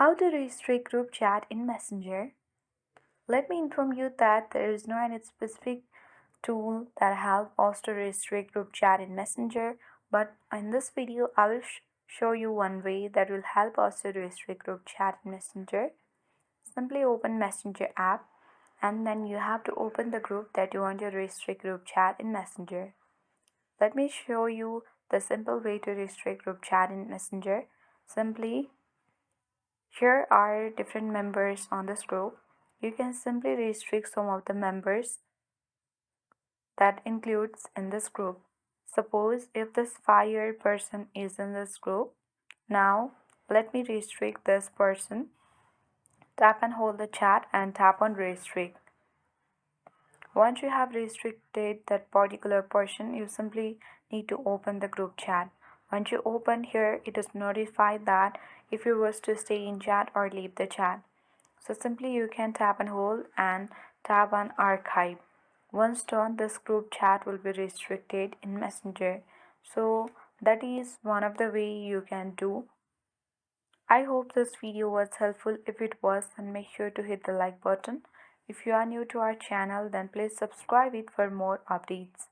How to restrict group chat in Messenger? Let me inform you that there is no any specific tool that helps us to restrict group chat in Messenger, but in this video I will show you one way that will help us to restrict group chat in Messenger. Simply open Messenger app and then you have to open the group that you want to restrict group chat in Messenger. Let me show you the simple way to restrict group chat in Messenger. Simply here are different members on this group. You can simply restrict some of the members that includes in this group. Suppose if this fire person is in this group, now let me restrict this person. Tap and hold the chat and tap on restrict. Once you have restricted that particular person, you simply need to open the group chat. Once you open here, it is notified that if you wish to stay in chat or leave the chat. So simply you can tap and hold and tap on archive. Once done, this group chat will be restricted in Messenger. So that is one of the way you can do. I hope this video was helpful. If it was, then make sure to hit the like button. If you are new to our channel, then please subscribe it for more updates.